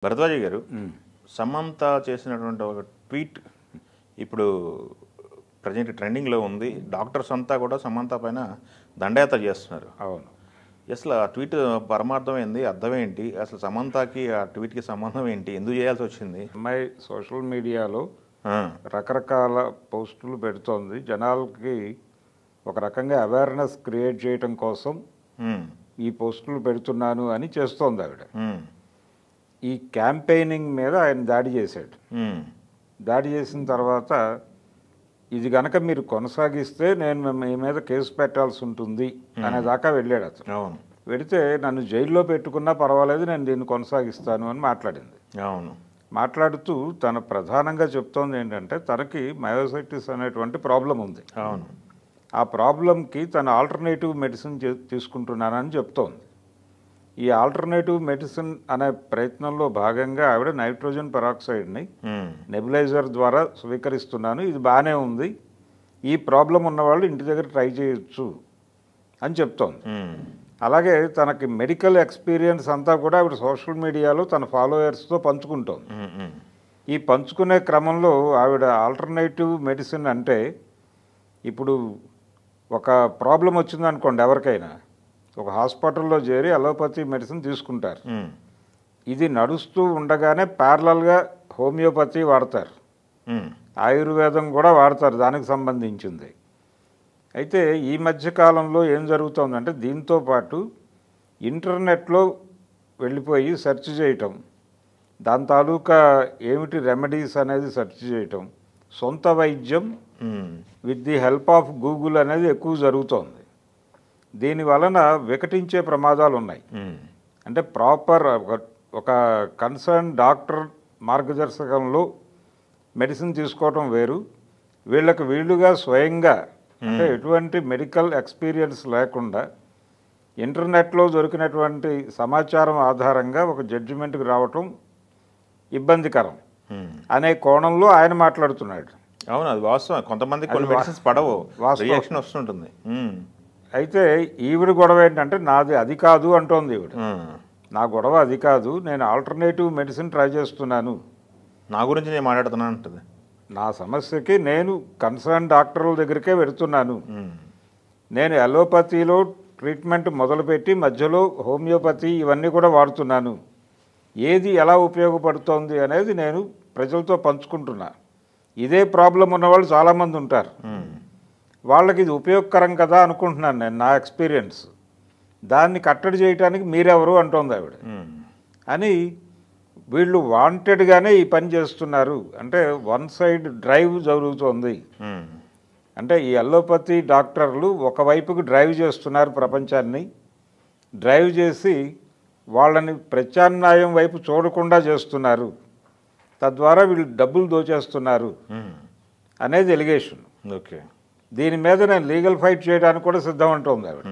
భరద్వాజ గారు సమంత చేసినటువంటి ఒక ట్వీట్ ఇప్పుడు ప్రజెంట్ ట్రెండింగ్లో ఉంది. డాక్టర్స్ అంతా కూడా సమంత పైన దండయాత్ర చేస్తున్నారు. అవును. అసలు ఆ ట్వీట్ పరమార్థం ఏంది, అర్థం ఏంటి, అసలు సమంతకి ఆ ట్వీట్కి సంబంధం ఏంటి, ఎందుకు చేయాల్సి వచ్చింది? అమ్మాయి సోషల్ మీడియాలో రకరకాల పోస్టులు పెడుతోంది. జనాలకి ఒక రకంగా అవేర్నెస్ క్రియేట్ చేయటం కోసం ఈ పోస్టులు పెడుతున్నాను అని చేస్తోంది ఆవిడ. ఈ క్యాంపెయినింగ్ మీద ఆయన దాడి చేశాడు. దాడి చేసిన తర్వాత ఇది గనక మీరు కొనసాగిస్తే నేను మీ మీద కేసు పెట్టాల్సి ఉంటుంది అనే దాకా వెళ్ళాడు అతను. అవును. వెళితే నన్ను జైల్లో పెట్టుకున్నా పర్వాలేదు, నేను దీన్ని కొనసాగిస్తాను అని మాట్లాడింది. అవును. మాట్లాడుతూ తను ప్రధానంగా చెప్తోంది ఏంటంటే తనకి మయోసైటిస్ అనేటువంటి ప్రాబ్లం ఉంది. అవును. ఆ ప్రాబ్లంకి తను ఆల్టర్నేటివ్ మెడిసిన్ తీసుకుంటున్నానని చెప్తోంది. ఈ ఆల్టర్నేటివ్ మెడిసిన్ అనే ప్రయత్నంలో భాగంగా ఆవిడ నైట్రోజన్ పెరాక్సైడ్ని నెబులైజర్ ద్వారా స్వీకరిస్తున్నాను, ఇది బాగానే ఉంది, ఈ ప్రాబ్లం ఉన్నవాళ్ళు ఇంటి దగ్గర ట్రై చేయొచ్చు అని చెప్తోంది. అలాగే తనకి మెడికల్ ఎక్స్పీరియన్స్ అంతా కూడా ఆవిడ సోషల్ మీడియాలో తన ఫాలోయర్స్తో పంచుకుంటోంది. ఈ పంచుకునే క్రమంలో ఆవిడ ఆల్టర్నేటివ్ మెడిసిన్ అంటే ఇప్పుడు ఒక ప్రాబ్లం వచ్చిందనుకోండి, ఎవరికైనా ఒక హాస్పిటల్లో చేరి అలోపతి మెడిసిన్ తీసుకుంటారు. ఇది నడుస్తూ ఉండగానే ప్యారలల్గా హోమియోపతి వాడతారు, ఆయుర్వేదం కూడా వాడతారు దానికి సంబంధించింది. అయితే ఈ మధ్యకాలంలో ఏం జరుగుతోందంటే దీంతో పాటు ఇంటర్నెట్లో వెళ్ళిపోయి సెర్చ్ చేయటం, దాని తాలూకా ఏమిటి రెమెడీస్ అనేది సెర్చ్ చేయటం, సొంత వైద్యం with the help of Google అనేది ఎక్కువ జరుగుతోంది. దీని వలన వికటించే ప్రమాదాలు ఉన్నాయి. అంటే ప్రాపర్ ఒక కన్సర్న్ డాక్టర్ మార్గదర్శకంలో మెడిసిన్ తీసుకోవటం వేరు, వీళ్ళుగా స్వయంగా అంటే ఎటువంటి మెడికల్ ఎక్స్పీరియన్స్ లేకుండా ఇంటర్నెట్లో దొరికినటువంటి సమాచారం ఆధారంగా ఒక జడ్జిమెంట్కి రావటం ఇబ్బందికరం అనే కోణంలో ఆయన మాట్లాడుతున్నాడు. అవును, అది వాస్తవం. కొంతమంది కొన్ని మెడిసిన్స్ పడవు, రియాక్షన్ వస్తుంటుంది. అయితే ఈవిడ గొడవ ఏంటంటే నాది అది కాదు అంటోంది ఈవిడ. నా గొడవ అది కాదు, నేను ఆల్టర్నేటివ్ మెడిసిన్ ట్రై చేస్తున్నాను, నా గురించి నేను మాట్లాడుతున్నాను అంటుంది. నా సమస్యకి నేను కన్సర్న్ డాక్టర్ల దగ్గరికే వెళుతున్నాను, నేను అలోపతిలో ట్రీట్మెంట్ మొదలుపెట్టి మధ్యలో హోమియోపతి ఇవన్నీ కూడా వాడుతున్నాను, ఏది ఎలా ఉపయోగపడుతోంది అనేది నేను ప్రజలతో పంచుకుంటున్నా. ఇదే ప్రాబ్లం ఉన్నవాళ్ళు చాలామంది ఉంటారు, వాళ్ళకి ఇది ఉపయోగకరం కదా అనుకుంటున్నాను నేను, నా ఎక్స్పీరియన్స్, దాన్ని కట్టడి చేయడానికి మీరెవరు అంటోంది ఆవిడ. అని వీళ్ళు వాంటెడ్గానే ఈ పని చేస్తున్నారు, అంటే వన్ సైడ్ డ్రైవ్ జరుగుతోంది. అంటే ఈ అలోపతి డాక్టర్లు ఒకవైపుకి డ్రైవ్ చేస్తున్నారు ప్రపంచాన్ని, డ్రైవ్ చేసి వాళ్ళని ప్రత్యామ్నాయం వైపు చూడకుండా చేస్తున్నారు, తద్వారా వీళ్ళు డబ్బులు దోచేస్తున్నారు అనేది ఎలిగేషన్. ఓకే. దీని మీద నేను లీగల్ ఫైట్ చేయడానికి కూడా సిద్ధం అంటుంది ఆవిడ.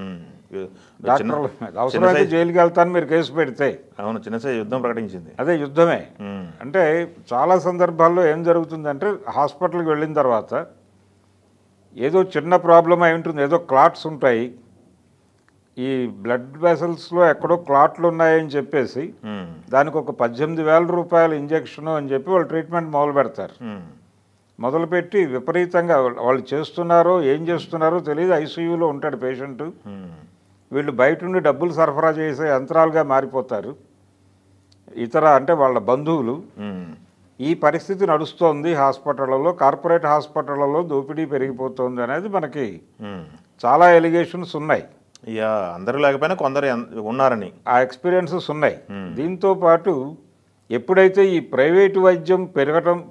డాక్టర్ల మీద అవసరమైతే జైలుకి వెళ్తాను మీరు కేసు పెడితే. అవును, చిన్నసారి యుద్ధం ప్రకటించింది. అదే యుద్ధమే. అంటే చాలా సందర్భాల్లో ఏం జరుగుతుందంటే హాస్పిటల్కి వెళ్ళిన తర్వాత ఏదో చిన్న ప్రాబ్లం అయి ఉంటుంది, ఏదో క్లాట్స్ ఉంటాయి, ఈ బ్లడ్ వెసల్స్లో ఎక్కడో క్లాట్లు ఉన్నాయని చెప్పేసి దానికి ఒక 18,000 రూపాయల ఇంజెక్షన్ అని చెప్పి వాళ్ళు ట్రీట్మెంట్ మొదలు పెడతారు. మొదలుపెట్టి విపరీతంగా వాళ్ళు చేస్తున్నారో ఏం చేస్తున్నారో తెలియదు, ఐసీయూలో ఉంటాడు పేషెంట్, వీళ్ళు బయట నుండి డబ్బులు సరఫరా చేసే యంత్రాలుగా మారిపోతారు ఇతర అంటే వాళ్ళ బంధువులు. ఈ పరిస్థితి నడుస్తోంది హాస్పిటళ్లలో, కార్పొరేట్ హాస్పిటళ్లలో దోపిడీ పెరిగిపోతుంది అనేది మనకి చాలా ఎలిగేషన్స్ ఉన్నాయి. ఇక అందరూ లేకపోయినా కొందరు ఉన్నారని ఆ ఎక్స్పీరియన్సెస్ ఉన్నాయి. దీంతో పాటు ఎప్పుడైతే ఈ ప్రైవేటు వైద్యం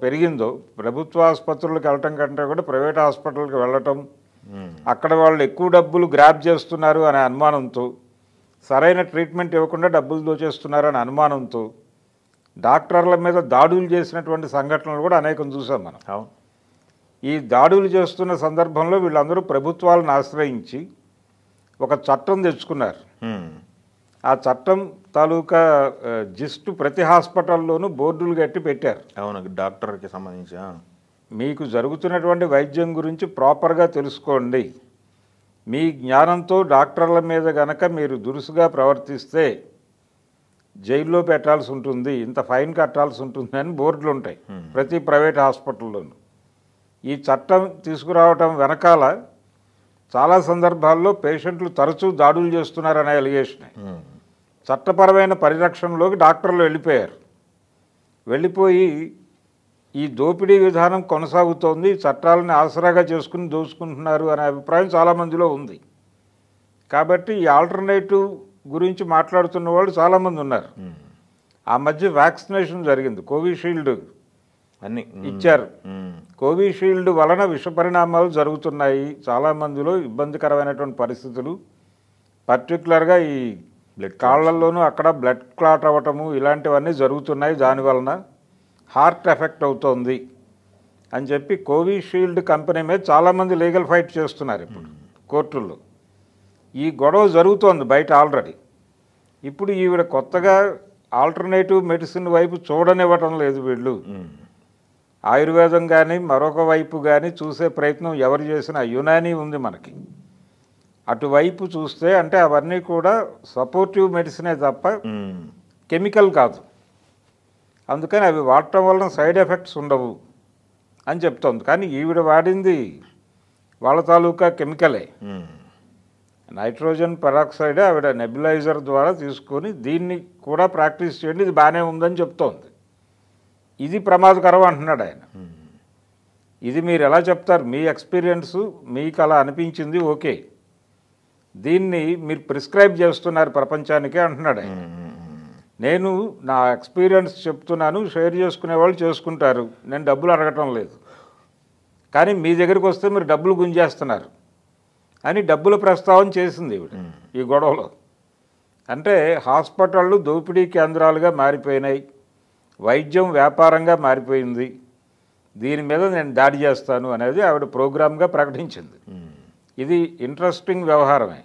పెరిగిందో, ప్రభుత్వ ఆసుపత్రులకు వెళ్ళటం కంటే కూడా ప్రైవేట్ హాస్పిటల్కి వెళ్ళటం, అక్కడ వాళ్ళు ఎక్కువ డబ్బులు గ్రాప్ చేస్తున్నారు అనే అనుమానంతో, సరైన ట్రీట్మెంట్ ఇవ్వకుండా డబ్బులు దోచేస్తున్నారు అనే అనుమానంతో డాక్టర్ల మీద దాడులు చేసినటువంటి సంఘటనలు కూడా అనేకం చూసాం మనం. ఈ దాడులు చేస్తున్న సందర్భంలో వీళ్ళందరూ ప్రభుత్వాలను ఆశ్రయించి ఒక చట్టం తెచ్చుకున్నారు. ఆ చట్టం తాలూకా జిస్టు ప్రతి హాస్పిటల్లోనూ బోర్డులు కట్టి పెట్టారు. అవును, డాక్టర్కి సంబంధించి మీకు జరుగుతున్నటువంటి వైద్యం గురించి ప్రాపర్గా తెలుసుకోండి, మీ జ్ఞానంతో డాక్టర్ల మీద గనక మీరు దురుసుగా ప్రవర్తిస్తే జైల్లో పెట్టాల్సి ఉంటుంది, ఇంత ఫైన్ కట్టాల్సి ఉంటుంది అని బోర్డులు ఉంటాయి ప్రతి ప్రైవేట్ హాస్పిటల్లోనూ. ఈ చట్టం తీసుకురావటం వెనకాల చాలా సందర్భాల్లో పేషెంట్లు తరచూ దాడులు చేస్తున్నారనే అలిగేషన్. చట్టపరమైన పరిరక్షణలోకి డాక్టర్లు వెళ్ళిపోయి ఈ దోపిడీ విధానం కొనసాగుతోంది, చట్టాలను ఆసరాగా చేసుకుని దోచుకుంటున్నారు అనే అభిప్రాయం చాలామందిలో ఉంది. కాబట్టి ఈ ఆల్టర్నేటివ్ గురించి మాట్లాడుతున్న వాళ్ళు చాలామంది ఉన్నారు. ఆ మధ్య వ్యాక్సినేషన్ జరిగింది, కోవిషీల్డ్ అన్ని ఇచ్చారు. కోవిషీల్డ్ వలన విషపరిణామాలు జరుగుతున్నాయి, చాలామందిలో ఇబ్బందికరమైనటువంటి పరిస్థితులు, పర్టికులర్గా ఈ కాళ్ళల్లోనూ అక్కడ బ్లడ్ క్లాట్ అవ్వటము ఇలాంటివన్నీ జరుగుతున్నాయి, దానివలన హార్ట్ ఎఫెక్ట్ అవుతోంది అని చెప్పి కోవిషీల్డ్ కంపెనీ మీద చాలామంది లీగల్ ఫైట్ చేస్తున్నారు ఇప్పుడు కోర్టుల్లో. ఈ గొడవ జరుగుతోంది బయట ఆల్రెడీ. ఇప్పుడు ఈవిడ కొత్తగా ఆల్టర్నేటివ్ మెడిసిన్ వైపు చూడనివ్వటం లేదు వీళ్ళు. ఆయుర్వేదం కానీ మరొక వైపు కానీ చూసే ప్రయత్నం ఎవరు చేసినా, యునానీ ఉంది మనకి, అటువైపు చూస్తే అంటే అవన్నీ కూడా సపోర్టివ్ మెడిసినే తప్ప కెమికల్ కాదు, అందుకని అవి వాడటం వలన సైడ్ ఎఫెక్ట్స్ ఉండవు అని చెప్తోంది. కానీ ఈవిడ వాడింది వాళ్ళ తాలూకా కెమికలే, నైట్రోజన్ పెరాక్సైడ్. ఆవిడ నెబులైజర్ ద్వారా తీసుకొని దీన్ని కూడా ప్రాక్టీస్ చేయండి, ఇది బాగానే ఉందని చెప్తోంది. ఇది ప్రమాదకరం అంటున్నాడు ఆయన. ఇది మీరు ఎలా చెప్తారు, మీ ఎక్స్పీరియన్సు మీకు అలా అనిపించింది, ఓకే, దీన్ని మీరు ప్రిస్క్రైబ్ చేస్తున్నారు ప్రపంచానికే అంటున్నాడు ఆయన. నేను నా ఎక్స్పీరియన్స్ చెప్తున్నాను, షేర్ చేసుకునే వాళ్ళు చేసుకుంటారు, నేను డబ్బులు అడగటం లేదు, కానీ మీ దగ్గరికి వస్తే మీరు డబ్బులు గుంజేస్తున్నారు అని డబ్బుల ప్రస్తావన చేసింది ఈవిడ ఈ గొడవలో. అంటే హాస్పిటళ్ళు దోపిడీ కేంద్రాలుగా మారిపోయినాయి, వైద్యం వ్యాపారంగా మారిపోయింది, దీని మీద నేను దాడి చేస్తాను అనేది ఆవిడ ప్రోగ్రామ్గా ప్రకటించింది. ఇది ఇంట్రెస్టింగ్ వ్యవహారమే,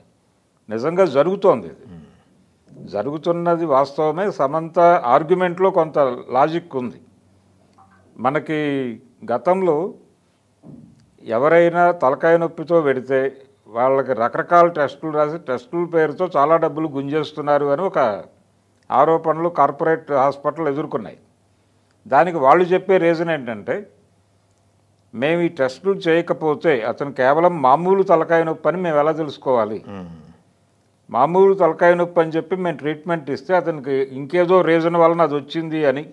నిజంగా జరుగుతోంది. ఇది జరుగుతున్నది వాస్తవమే. సమంత ఆర్గ్యుమెంట్లో కొంత లాజిక్ ఉంది. మనకి గతంలో ఎవరైనా తలకాయ నొప్పితో పెడితే వాళ్ళకి రకరకాల టెస్టులు రాసి టెస్టుల పేరుతో చాలా డబ్బులు గుంజేస్తున్నారు అని ఒక ఆరోపణలు కార్పొరేట్ హాస్పిటల్ ఎదుర్కొన్నాయి. దానికి వాళ్ళు చెప్పే రీజన్ ఏంటంటే, మేము ఈ టెస్టులు చేయకపోతే అతను కేవలం మామూలు తలకాయ నొప్పి అని మేము ఎలా తెలుసుకోవాలి, మామూలు తలకాయ నొప్పి అని చెప్పి మేము ట్రీట్మెంట్ ఇస్తే అతనికి ఇంకేదో రీజన్ వలన అది వచ్చింది అని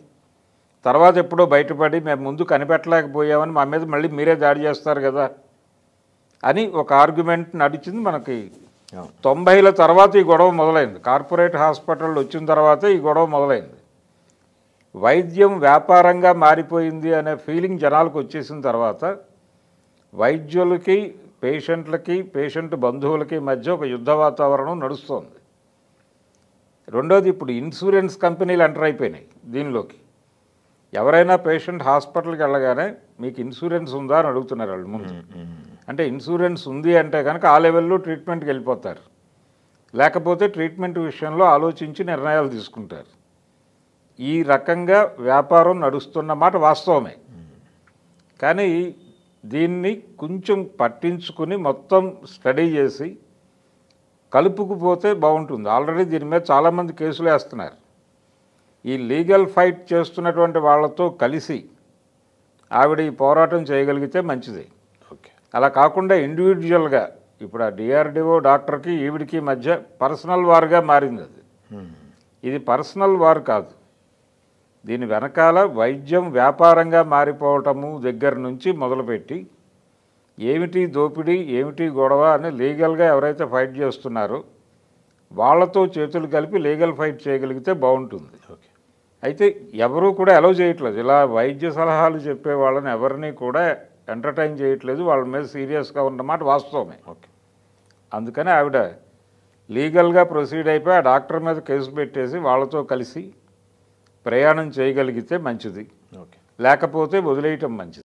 తర్వాత ఎప్పుడో బయటపడి మేము ముందు కనిపెట్టలేకపోయామని మా మీద మళ్ళీ మీరే దాడి చేస్తారు కదా అని ఒక ఆర్గ్యుమెంట్ నడిచింది. మనకి 90ల తర్వాత ఈ గొడవ మొదలైంది, కార్పొరేట్ హాస్పిటల్ వచ్చిన తర్వాతే ఈ గొడవ మొదలైంది. వైద్యం వ్యాపారంగా మారిపోయింది అనే ఫీలింగ్ జనాలకు వచ్చేసిన తర్వాత వైద్యులకి పేషెంట్లకి పేషెంట్ బంధువులకి మధ్య ఒక యుద్ధ వాతావరణం నడుస్తోంది. రెండోది, ఇప్పుడు ఇన్సూరెన్స్ కంపెనీలు ఎంటర్ అయిపోయినాయి దీనిలోకి. ఎవరైనా పేషెంట్ హాస్పిటల్కి వెళ్ళగానే మీకు ఇన్సూరెన్స్ ఉందా అని అడుగుతున్నారు వాళ్ళు ముందు. అంటే ఇన్సూరెన్స్ ఉంది అంటే కనుక ఆ లెవెల్లో ట్రీట్మెంట్కి వెళ్ళిపోతారు, లేకపోతే ట్రీట్మెంట్ విషయంలో ఆలోచించి నిర్ణయాలు తీసుకుంటారు. ఈ రకంగా వ్యాపారం నడుస్తున్న మాట వాస్తవమే. కానీ దీన్ని కొంచెం పట్టించుకుని మొత్తం స్టడీ చేసి కలుపుకుపోతే బాగుంటుంది. ఆల్రెడీ దీని మీద చాలామంది కేసులు వేస్తున్నారు. ఈ లీగల్ ఫైట్ చేస్తున్నటువంటి వాళ్ళతో కలిసి ఆవిడ ఈ పోరాటం చేయగలిగితే మంచిది. ఓకే, అలా కాకుండా ఇండివిజువల్గా ఇప్పుడు ఆ డిఆర్డిఓ డాక్టర్కి ఈవిడికి మధ్య పర్సనల్ వార్గా మారింది. అది ఇది పర్సనల్ వార్ కాదు, దీని వెనకాల వైద్యం వ్యాపారంగా మారిపోవటము దగ్గర నుంచి మొదలుపెట్టి ఏమిటి దోపిడీ ఏమిటి గొడవ అని లీగల్గా ఎవరైతే ఫైట్ చేస్తున్నారో వాళ్ళతో చేతులు కలిపి లీగల్ ఫైట్ చేయగలిగితే బాగుంటుంది. ఓకే, అయితే ఎవరూ కూడా అలౌ చేయట్లేదు, ఇలా వైద్య సలహాలు చెప్పే వాళ్ళని ఎవరిని కూడా ఎంటర్టైన్ చేయట్లేదు, వాళ్ళ మీద సీరియస్గా ఉన్నమాట వాస్తవమే. ఓకే, అందుకని ఆవిడ లీగల్గా ప్రొసీడ్ అయిపోయి ఆ డాక్టర్ మీద కేసు పెట్టేసి వాళ్ళతో కలిసి ప్రయాణం చేయగలిగితే మంచిది, ఓకే, లేకపోతే వదిలేయటం మంచిది.